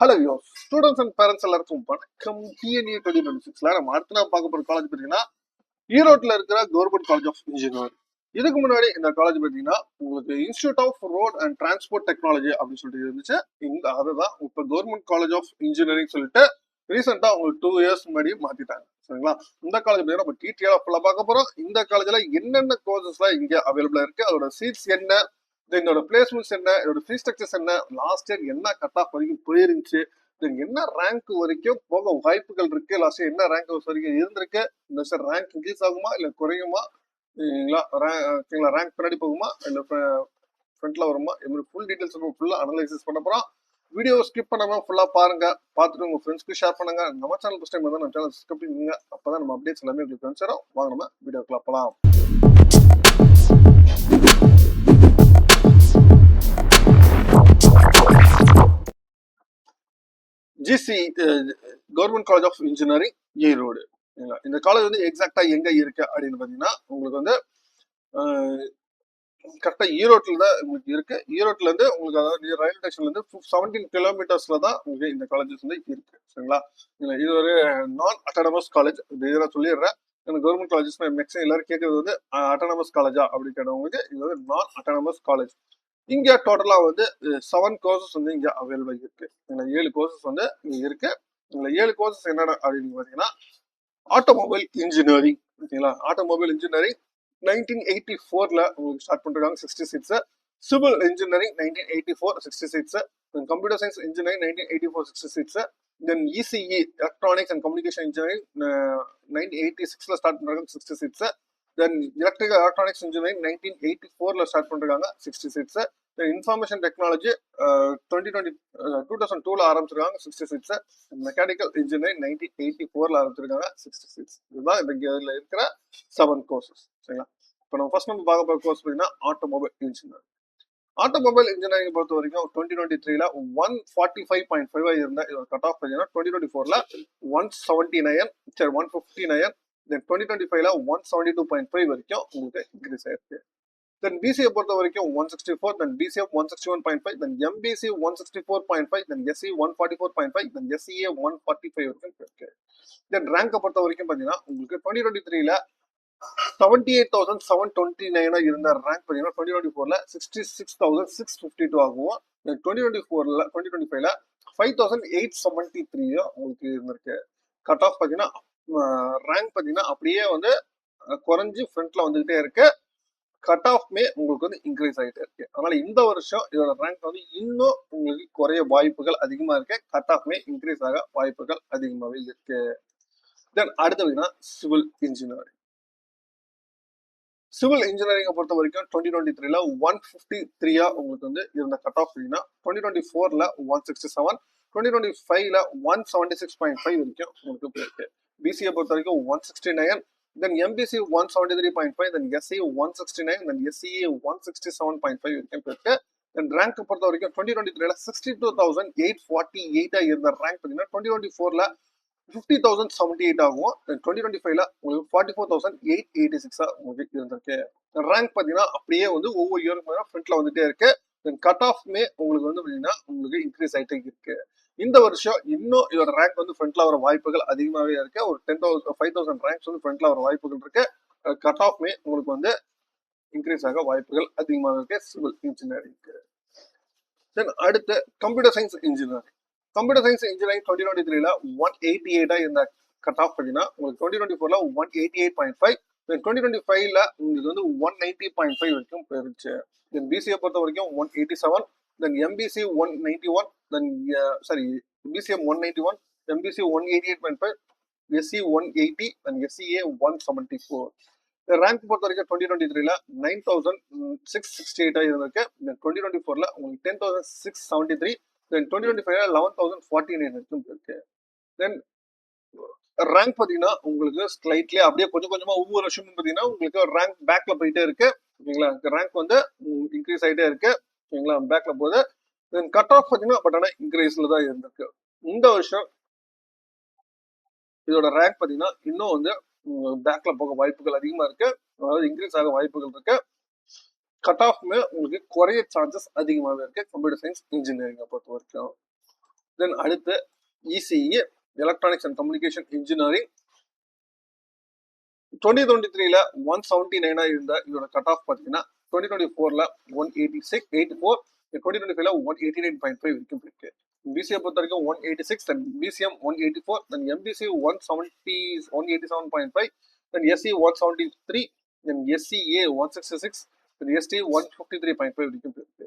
Hello yo students and parents எல்லாருக்கும் வணக்கம். DNA 2026 நம்ம அடுத்த நாள் பார்க்க போற காலேஜ் பார்த்தீங்கன்னா ஈரோட்டில் இருக்கிற கவர்மெண்ட் காலேஜ் ஆஃப் இன்ஜினியரிங். இதுக்கு முன்னாடி இந்த காலேஜ் பார்த்தீங்கன்னா உங்களுக்கு institute of road and transport technology அப்படின்னு சொல்லிட்டு இருந்துச்சு. இந்த அதுதான் இப்போ கவர்மெண்ட் காலேஜ் ஆஃப் இன்ஜினியரிங் சொல்லிட்டு ரீசெண்டா உங்களுக்கு 2 இயர்ஸ் முன்னாடி மாத்திட்டாங்க. சரிங்களா? இந்த காலேஜ் பார்த்தீங்கன்னா நம்ம டீட்டெயிலாக ஃபுல்லாக பார்க்க போறோம். இந்த காலேஜ்ல என்னென்ன கோர்சஸ்லாம் இங்க அவைலபிளா இருக்கு, அதோட சீட்ஸ் என்ன, இதோட பிளேஸ்மெண்ட்ஸ் என்ன, இதோட ஃபீஸ் ஸ்ட்ரக்சர்ஸ் என்ன, லாஸ்ட் இயர் என்ன கட் ஆஃப் வரைக்கும் போயிருந்துச்சு, என்ன ரேங்க் வரைக்கும் போக வாய்ப்புகள் இருக்கு, லாஸ்ட் இயர் என்ன ரேங்க் வரைக்கும் இருந்திருக்கு, இந்த வருஷம் ரேங்க் இன்க்ரீஸ் ஆகுமா இல்ல குறையுமா, ரேங்க் பின்னாடி போகுமா இல்ல ஃப்ரண்ட்ல வருமா, எப்படி ஃபுல் டீடைல்ஸ் ஃபுல்லா அனலைசிஸ் பண்ண போறோம். வீடியோ ஸ்கிப் பண்ணாம ஃபுல்லா பாருங்க, பார்த்துட்டு உங்க ஃப்ரெண்ட்ஸ்க்கு ஷேர் பண்ணுங்க. நம்ம சேனல் ஃபர்ஸ்ட் டைம் வந்து நம்ம சேனல் சப்ஸ்கிரைப் பண்ணிக்கோங்க. அப்பதான் நம்ம அப்டேட்ஸ் எல்லாமே உங்களுக்கு வந்துடும். வாங்க நம்ம வீடியோக்குள்ள போலாம். GC government college of engineering Erode. இந்த காலேஜ் வந்து எக்ஸாக்டா எங்க இருக்கு அப்படின்னு பாத்தீங்கன்னா உங்களுக்கு வந்து கரெக்டா ஈரோட்டில் தான் உங்களுக்கு இருக்கு. ஈரோட்ல இருந்து உங்களுக்கு அதாவது ரயில்வே ஸ்டேஷன்ல இருந்து 17 கிலோமீட்டர்ஸ்ல தான் உங்களுக்கு இந்த காலேஜஸ் வந்து இருக்கு. சரிங்களா? இது ஒரு நான் அட்டானமஸ் காலேஜ். இதை சொல்லிடுறேன். கவர்மெண்ட் காலேஜஸ் மேக்ஸிமம் எல்லாரும் கேட்கறது வந்து அட்டானமஸ் காலேஜா அப்படி கேட்டவங்களுக்கு இது வந்து நான் அட்டானமஸ் காலேஜ். இங்க டோட்டலா வந்து 7 கோர்சஸ் வந்து இங்க அவைலபிள் இருக்கு. 7 கோர்சஸ் வந்து இங்க இருக்கு. 7 கோர்சஸ் என்னென்ன அப்படின்னு பாத்தீங்கன்னா ஆட்டோமொபைல் இன்ஜினியரிங். ஓகேங்களா? ஆட்டோமொபைல் இன்ஜினியரிங் 1984ல உங்களுக்கு ஸ்டார்ட் பண்றாங்க 60 seats. Civil engineering 1984 60 seats. Computer science engineering 1984 60 seats. Then ECE electronics and communication engineering 1986ல ஸ்டார்ட் பண்றாங்க 60 seats. Then electrical electronics engineering 1984ல ஸ்டார்ட் பண்றாங்க 60 சீட்ஸ். இன்ஃபர்மேஷன் டெக்னாலஜி 2002ல ஆரம்பிச்சிருக்காங்க 60 சீட்ஸ். மெக்கானிக்கல் இன்ஜினியரிங் 1984ல ஆரம்பிச்சிருக்காங்க 60 சீட்ஸ். இதுதான் இதுல இருக்கிற 7 கோர்சஸ். சரிங்களா? இப்போ நம்ம ஃபர்ஸ்ட் நம்ம பார்க்க போற கோர்ஸ் பார்த்தீங்கன்னா ஆட்டோமொபைல் இன்ஜினியரிங். ஆட்டோமொபைல் இன்ஜினியரிங் பொறுத்த வரைக்கும் 2023ல 145.5 இருந்த இதோட கட் ஆஃப் பார்த்தீங்கன்னா 2024ல 179 சரி 159, தென் 2025ல 172.5 வரைக்கும் உங்களுக்கு இன்க்ரீஸ் ஆயிருக்கு. தென் பிசிஏ பொறுத்த வரைக்கும் 164, then BCF 161.5, then MBC 164.5, then SC 144.5, then SCA 145 வரைக்கும் இருக்கு. தென் ரேங்கை பொறுத்த வரைக்கும் பார்த்தீங்கன்னா உங்களுக்கு 2023ல 78,729 இருந்த ரேங்க் பார்த்தீங்கன்னா 2024ல 66,652 ஆகும். 2025ல 5,873 உங்களுக்கு இருந்திருக்கு. கட் ஆஃப் பார்த்தீங்கன்னா ரேங்க் பார்த்தீங்கன்னா அப்படியே வந்து குறைஞ்சு ஃப்ரண்ட்ல வந்துகிட்டே இருக்கு. கட் ஆஃப்மே உங்களுக்கு வந்து இன்க்ரீஸ் ஆகிட்டே இருக்கு. அதனால இந்த வருஷம் இதோட ரேங்க் வந்து இன்னும் உங்களுக்கு குறைய வாய்ப்புகள் அதிகமா இருக்கு. கட் ஆஃப்மே இன்க்ரீஸ் ஆக வாய்ப்புகள் அதிகமாகவே இருக்கு. தென் அடுத்ததுன்னா சிவில் இன்ஜினியரிங். சிவில் இன்ஜினியரிங்கை பொறுத்த வரைக்கும் 2023ல 153 உங்களுக்கு வந்து இருந்த கட் ஆஃப் அப்படின்னா 2024ல 167, 2025ல 176.5 வரைக்கும் உங்களுக்கு போயிருக்கு. பிசிஏ பொறுத்த வரைக்கும் 169, then MBC 173.5, then SC 169, then SCA 167.5 வரைக்கும் போயிருக்கு. தென் ரேங்க் பொறுத்த வரைக்கும் 2023ல 62,848 இருந்த ரேங்க் பார்த்தீங்கன்னா 2024ல 50,078 ஆகும். 2025ல உங்களுக்கு 44,886 உங்களுக்கு இருந்திருக்கு. ரேங்க் பார்த்தீங்கன்னா அப்படியே வந்து ஒவ்வொரு இயருக்கு ஃப்ரண்ட்ல வந்துட்டே இருக்கு. கட் ஆஃப்மே உங்களுக்கு வந்து பார்த்தீங்கன்னா உங்களுக்கு இன்க்ரீஸ் ஆகிட்டே இருக்கு. இந்த வருஷம் இன்னும் இதோட ரேங்க் வந்து ஃப்ரண்ட்ல வர வாய்ப்புகள் அதிகமாகவே இருக்கு. ஒரு 5,000 ரேங்க்ஸ் வந்து ஃப்ரண்ட்ல வர வாய்ப்புகள் இருக்கு. கட் ஆஃப்மே உங்களுக்கு வந்து இன்க்ரீஸ் ஆக வாய்ப்புகள் அதிகமாக இருக்கு சிவில் இன்ஜினியரிங்க்கு. தென் அடுத்து computer science engineering. Computer science engineering 2023ல 188 இருந்த கட் ஆஃப் பார்த்தீங்கன்னா உங்களுக்கு 2024ல 188.5, 2025ல உங்களுக்கு வந்து 190.5 வரைக்கும் போயிருச்சு. தென் பிசிஏ பொறுத்த வரைக்கும் 187, then MBC 191, then sorry BCM 191, MBC 188.5, SC 180, then SCA 174. Rank பொறுத்த வரைக்கும் 2023ல 9,668 இருந்திருக்கு. 2024ல உங்களுக்கு 10,673, தென் 2025ல 11,049 வரைக்கும் இருக்கு. தென் ரேங்க் பார்த்தீங்கன்னா உங்களுக்கு ஸ்லைட்லி அப்படியே கொஞ்சம் கொஞ்சமா ஒவ்வொரு வருஷமும் பார்த்தீங்கன்னா உங்களுக்கு ரேங்க் பேக்ல போயிட்டே இருக்கு. ஓகேங்களா? ரேங்க் வந்து இன்க்ரீஸ் ஆகிட்டே இருக்கு. ஓகேங்களா? பேக்ல போகுது. தென் கட் ஆஃப் பார்த்தீங்கன்னா பட் ஆனால் இன்க்ரீஸ்ல தான் இருந்திருக்கு. இந்த வருஷம் இதோட ரேங்க் பார்த்தீங்கன்னா இன்னும் வந்து பேக்ல போக வாய்ப்புகள் அதிகமா இருக்கு. அதாவது இன்க்ரீஸ் ஆக வாய்ப்புகள் இருக்கு. கட் ஆஃப்மே உங்களுக்கு குறைய சான்சஸ் அதிகமாகவே இருக்கு கம்ப்யூட்டர் சயின்ஸ் இன்ஜினியரிங்கை பொறுத்த வரைக்கும். தென் அடுத்து ECE electronics and communication engineering 2023ல 179 இருந்த இதோட கட் ஆஃப் பார்த்தீங்கன்னா 2024ல 186 2025ல 189.5 வரைக்கும் இருக்கு. பிசிஏ பொறுத்த வரைக்கும் 186, then BCM 184, then MBC 187.5, then SC 173, then SCA 166, then ST 153.5 வரைக்கும் இருக்கு.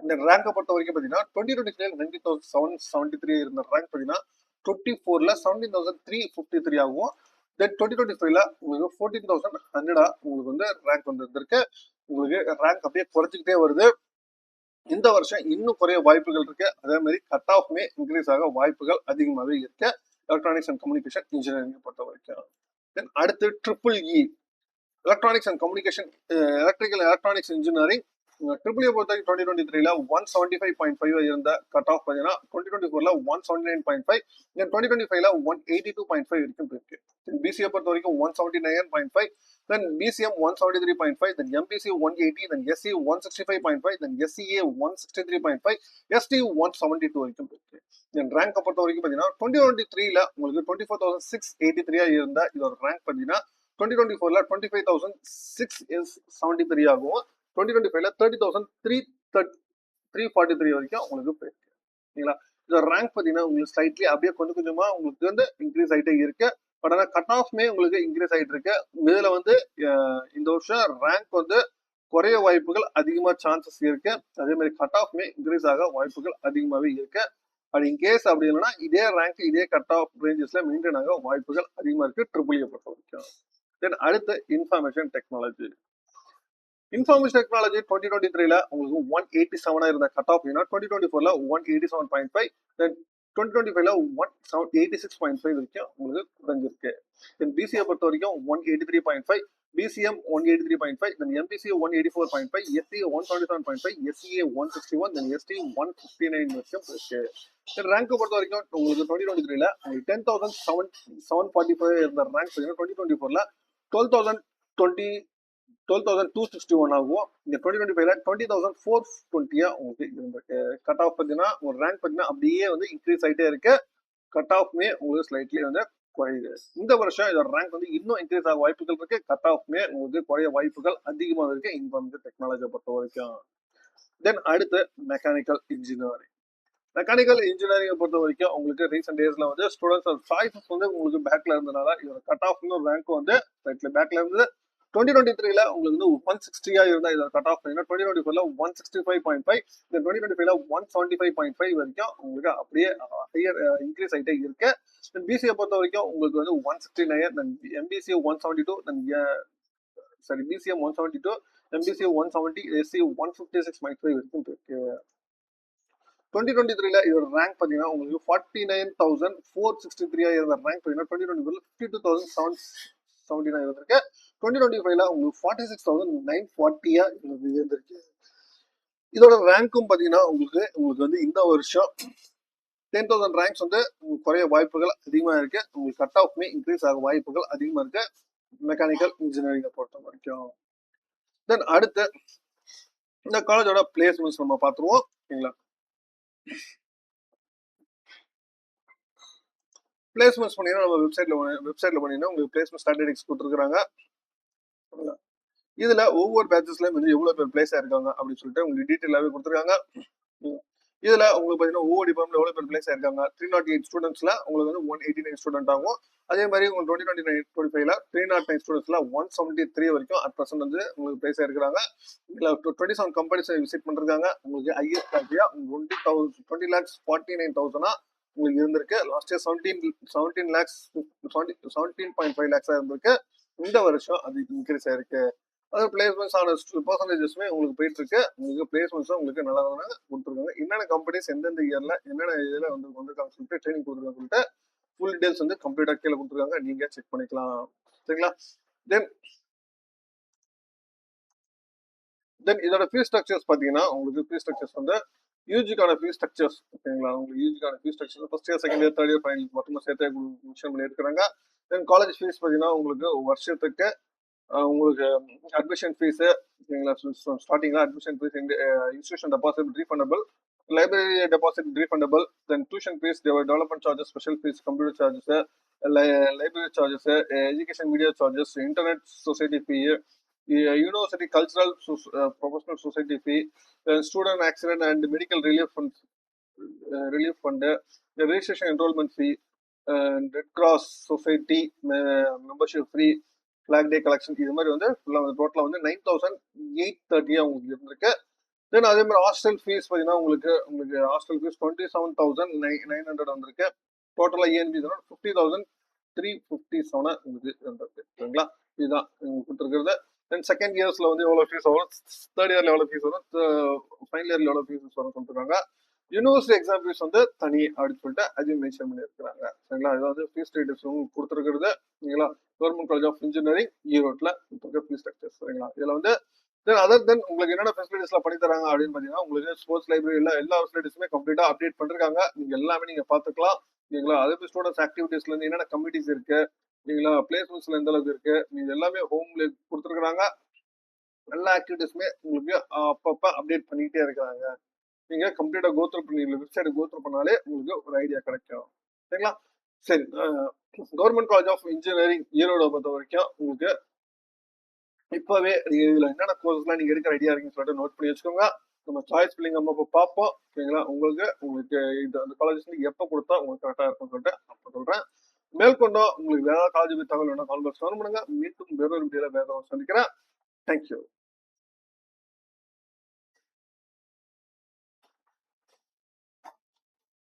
இந்த ரேங்கை பொறுத்த வரைக்கும் பார்த்தீங்கன்னா 2023 90,773 இருந்த ரேங்க் பார்த்தீங்கன்னா 24ல 17,353 ஆகும். தென் 2025ல உங்களுக்கு 14,100 உங்களுக்கு வந்து ரேங்க் வந்துருக்கு. உங்களுக்கு ரேங்க் அப்படியே குறைச்சிக்கிட்டே வருது. இந்த வருஷம் இன்னும் குறைய வாய்ப்புகள் இருக்கு. அதே மாதிரி கட் ஆஃப்மே இன்க்ரீஸ் ஆக வாய்ப்புகள் அதிகமாகவே இருக்கு எலக்ட்ரானிக்ஸ் அண்ட் கம்யூனிகேஷன் இன்ஜினியரிங் பொறுத்த வரைக்கும். தென் அடுத்து EEE electronics and communication electronics engineering triple A பொறுத்த வரைக்கும் 2023ல 175.5 இருந்த கட் ஆஃப் பார்த்தீங்கன்னா 2024ல 179.5, தென் 2025ல 182.5 வரைக்கும் இருக்கு. பிசிஏ பொறுத்த வரைக்கும் 179.5, then BCM 173.5, then MBC 180, then SC 165.5, then SCA 163.5, ST 172 வரைக்கும் இருக்கு. தென் ரேங்கை பொறுத்த வரைக்கும் பார்த்தீங்கன்னா 2023ல உங்களுக்கு 24,683 இருந்த இதோட ரேங்க் பார்த்தீங்கன்னா 2024ல 25,673 ஆகும். 2025ல 30,343 வரைக்கும் உங்களுக்கு போயிருக்கு. சரிங்களா? இதோட ரேங்க் பார்த்தீங்கன்னா உங்களுக்கு ஸ்லைட்லி அப்படியே கொஞ்சம் கொஞ்சமா உங்களுக்கு வந்து இன்க்ரீஸ் ஆகிட்டே இருக்கு. பட் ஆனால் கட் ஆஃப்மே உங்களுக்கு இன்க்ரீஸ் ஆகிட்டு இருக்கு. இதுல வந்து இந்த வருஷம் ரேங்க் வந்து குறைய வாய்ப்புகள் அதிகமா சான்சஸ் இருக்கு. அதே மாதிரி கட் ஆஃப்மே இன்க்ரீஸ் ஆக வாய்ப்புகள் அதிகமாகவே இருக்கு. அது இன்கேஸ் அப்படி இல்லைன்னா இதே ரேங்க் இதே கட் ஆஃப் ரேஞ்சஸ்ல மெயின்டைன் ஆக வாய்ப்புகள் அதிகமா இருக்கு ட்ரிபிள் ஏ பொறுத்த வரைக்கும். தென் அடுத்து இன்ஃபர்மேஷன் டெக்னாலஜி 2023ல உங்களுக்கு 187 இருந்த கட் ஆஃப் 2024ல 187.5, தென் 2025ல 186.5 வரைக்கும் உங்களுக்கு குறைஞ்சிருக்கு. தென் பிசிஏ பொறுத்த வரைக்கும் 183.5, BCM 183.5, then MBC 184.5, SC 177.5, SCA 161, then ST 159 வரைக்கும் இருக்கு. தென் ரேங்க் பொறுத்த வரைக்கும் உங்களுக்கு 2023ல 10,745 இருந்த ரேங்க் 2024ல 12,261 ஆகும். இந்த 2025ல 20,420 உங்களுக்கு இருந்திருக்கு. கட் ஆஃப் பார்த்தீங்கன்னா ஒரு ரேங்க் பார்த்தீங்கன்னா அப்படியே வந்து இன்க்ரீஸ் ஆகிட்டே இருக்கு. கட் ஆஃப்மே உங்களுக்கு ஸ்லைட்லி வந்து குறையுது. இந்த வருஷம் இதோட ரேங்க் வந்து இன்னும் இன்க்ரீஸ் ஆக வாய்ப்புகள் இருக்கு. கட் ஆஃப்மே உங்களுக்கு குறைய வாய்ப்புகள் அதிகமாக இருக்கு இன்ஃபர்மேஷன் டெக்னாலஜியை பொறுத்த வரைக்கும். தென் அடுத்து மெக்கானிக்கல் இன்ஜினியரிங் பொறுத்த வரைக்கும் உங்களுக்கு ரீசெண்ட் டேஸ்ல வந்து ஸ்டூடெண்ட்ஸ் சாய்ஸஸ் வந்து உங்களுக்கு பேக்ல இருந்தனால இதோட கட் ஆஃப் ரேங்க் வந்து பேக்ல இருந்து 2023ல உங்களுக்கு வந்து 160 இருந்தா இதோட கட் ஆஃப் 2024ல 165.5, இந்த 2025ல 175.5 வரைக்கும் உங்களுக்கு அப்படியே ஹையர் இன்க்ரீஸ் ஆகிட்டே இருக்கு. பிசிஏ பொறுத்த வரைக்கும் உங்களுக்கு வந்து 169, then MBC 172, then BCM 172, MBC 170, SC 156.5 வரைக்கும் இருக்கு. 2023ல இதோட ரேங்க் பார்த்தீங்கன்னா உங்களுக்கு 49,463 இருந்த ரேங்க் பார்த்தீங்கன்னா 2024ல 52,779 இருந்திருக்கு. 2025ல உங்களுக்கு 46,940 இருந்திருக்கு. இதோட ரேங்க்கும் பார்த்தீங்கன்னா உங்களுக்கு வந்து இந்த வருஷம் 10,000 ரேங்க்ஸ் வந்து குறைய வாய்ப்புகள் அதிகமாக இருக்கு. உங்களுக்கு கட் ஆஃப்மே இன்க்ரீஸ் ஆக வாய்ப்புகள் அதிகமாக இருக்கு மெக்கானிக்கல் இன்ஜினியரிங்கை பொறுத்த வரைக்கும். தென் அடுத்து இந்த காலேஜோட பிளேஸ்மெண்ட்ஸ் நம்ம பார்த்துருவோம். சரிங்களா? பிளேஸ்மெண்ட்ஸ் பண்ணீங்கன்னா நம்ம வெப்சைட்ல பண்ணீங்கன்னா உங்களுக்கு பிளேஸ்மெண்ட் ஸ்டாட்டிஸ்டிக்ஸ் கொடுத்துருக்காங்க. இதுல ஒவ்வொரு பேட்சஸ்லயும் வந்து எவ்வளவு பேர் பிளேஸ் ஆயிருக்காங்க அப்படின்னு சொல்லிட்டு உங்களுக்கு டீட்டெயிலாவே கொடுத்துருக்காங்க. இதுல உங்களுக்கு பாத்தீங்கன்னா ஒவ்வொரு டிபார்ட்மெண்ட் எவ்வளவு பேர் பிளேஸ் ஆயிருக்காங்க. 308 ஸ்டூடெண்ட்ஸ்ல உங்களுக்கு வந்து 189 ஸ்டூடெண்ட் ஆகும். அதே மாதிரி உங்களுக்கு 2025ல 309 ஸ்டூடெண்ட்ஸ்ல 173 வரைக்கும் அட் பிரசன்ட் வந்து உங்களுக்கு பிளேஸ் ஆயிருக்காங்க. இதுல 27 கம்பெனிஸ் விசிட் பண்ணிருக்காங்க. உங்களுக்கு ஐஎஸ் பேட்சியா 20,49,000 உங்களுக்கு இருந்திருக்கு. லாஸ்ட் இயர் 17.5 lakhs இருந்திருக்கு. இந்த வருஷம் அது இன்க்ரீஸ் ஆயிருக்கு. அது பிளேஸ்மெண்ட்ஸ் ஆன பர்சன்டேஜஸ்மே உங்களுக்கு போயிட்டு இருக்கு. உங்களுக்கு பிளேஸ்மெண்ட்ஸும் உங்களுக்கு நல்லா கொடுத்துருக்காங்க. என்னென்ன கம்பெனிஸ் எந்தெந்த இயர்ல என்னென்ன இதுல வந்து வந்திருக்காங்க சொல்லிட்டு ட்ரைனிங் கொடுத்துருக்காங்க சொல்லிட்டு ஃபுல் டீடைல்ஸ் வந்து கம்ப்ளீட்டா கீழே கொடுத்துருக்காங்க. நீங்க செக் பண்ணிக்கலாம். சரிங்களா? தென் இதோட ஃபீஸ் ஸ்ட்ரக்சர்ஸ் பாத்தீங்கன்னா உங்களுக்கு ஃபீஸ் ஸ்ட்ரக்சர்ஸ் வந்து யூஜிக்கான ஃபீஸ் ஸ்ட்ரக்சர்ஸ் ஓகேங்களா? உங்களுக்கு யூஜிக்கான fees structure first year, second year, third year, final மொத்தமாக சேர்த்தே மென்ஷன் பண்ணி இருக்கிறாங்க. தென் காலேஜ் ஃபீஸ் பார்த்தீங்கன்னா உங்களுக்கு வருஷத்துக்கு உங்களுக்கு அட்மிஷன் ஃபீஸு ஓகேங்களா? ஸ்டார்டிங்ல admission fees institution deposit refundable, library deposit refundable, then tuition fees, development charges, special fees, computer charges, library charges, education media charges, internet society fee, university cultural professional society fee, then student accident and medical relief fund, the registration enrollment fee, and Red Cross Society membership free, flag day collection, இது மாதிரி வந்து டோட்டலாக வந்து 9,830 உங்களுக்கு இருந்திருக்கு. தென் அதே மாதிரி hostel fees பார்த்தீங்கன்னா உங்களுக்கு ஹாஸ்டல் ஃபீஸ் 27,900 வந்திருக்கு. டோட்டலாக இஎன்பி 50,357 உங்களுக்கு இருந்திருக்கு. சரிங்களா, இதுதான் கொடுத்துருக்கிறது. தென் செகண்ட் இயர்ஸ்ல வந்து எவ்வளோ ஃபீஸ் வரும், தேர்ட் இயர்ல எவ்வளோ ஃபீஸ் வரும், ஃபைனல் இயர்ல எவ்வளோ ஃபீஸ் வரும் சொல்லிருக்காங்க. யூனிவர்சிட்டி எக்ஸாம் ஃபீஸ் வந்து தனி அப்படின்னு சொல்லிட்டு அதையும் மென்ஷன் பண்ணியிருக்கிறாங்க. சரிங்களா, இதாவது ஃபீஸ் ஸ்டேட்டஸ் கொடுத்துருக்கிறது. சரிங்களா, கவர்மெண்ட் காலேஜ் ஆஃப் இன்ஜினியரிங் ஈரோட்ல கொடுத்துருக்க ஃபீஸ் ஸ்ட்ரக்சர். சரிங்களா, இதுல வந்து அதர் தென் உங்களுக்கு என்னென்ன ஃபெசிலிட்டிஸ்லாம் பண்ணி தராங்க அப்படின்னு பாத்தீங்கன்னா, உங்களுக்கு ஸ்போர்ட்ஸ் லைப்ரரியில எல்லா ஃபெசிலிட்டிஸுமே கம்ப்ளீட்டா அப்டேட் பண்ணிருக்காங்க. நீங்க எல்லாமே நீங்க பாத்துக்கலாம். சரிங்களா, அதே மாதிரி ஸ்டூடெண்ட்ஸ் ஆக்டிவிட்டிஸ்ல இருந்து என்னென்ன கமிட்டிஸ் இருக்கு, சரிங்களா, பிளேஸ்மெண்ட்ஸ்ல எந்த அளவுக்கு இருக்கு, நீங்க எல்லாமே ஹோம்ல கொடுத்துருக்காங்க. எல்லா ஆக்டிவிட்டிஸுமே உங்களுக்கு அப்பப்ப அப்டேட் பண்ணிக்கிட்டே இருக்காங்க. நீங்க கம்ப்ளீட்டா கோத்ரூ பண்ணி வெப்சைட் கோத்ரூ பண்ணாலே உங்களுக்கு ஒரு ஐடியா கிடைக்கும். சரிங்களா, சரி. கவர்மெண்ட் காலேஜ் ஆஃப் இன்ஜினியரிங் ஈரோட பொறுத்த வரைக்கும் உங்களுக்கு இப்பவே இதுல என்னென்ன கோர்ஸ்லாம் நீங்க எடுக்கிற ஐடியா இருக்குன்னு சொல்லிட்டு நோட் பண்ணி வச்சுக்கோங்க. நம்ம சாய்ஸ் பில்லிங் நம்ம இப்போ பார்ப்போம். சரிங்களா, உங்களுக்கு இது அந்த காலேஜ் எப்போ கொடுத்தா உங்களுக்கு கரெக்டா இருக்கும்னு சொல்லிட்டு அப்போ சொல்றேன். மேற்கொண்டோம் உங்களுக்கு வேற காலேஜ் தகவல் வேணா கால் பாக்ஸ் பண்ணுங்க. மீண்டும் வேறொரு வீடியோல வேற சந்திக்கிறேன். தேங்க்யூ.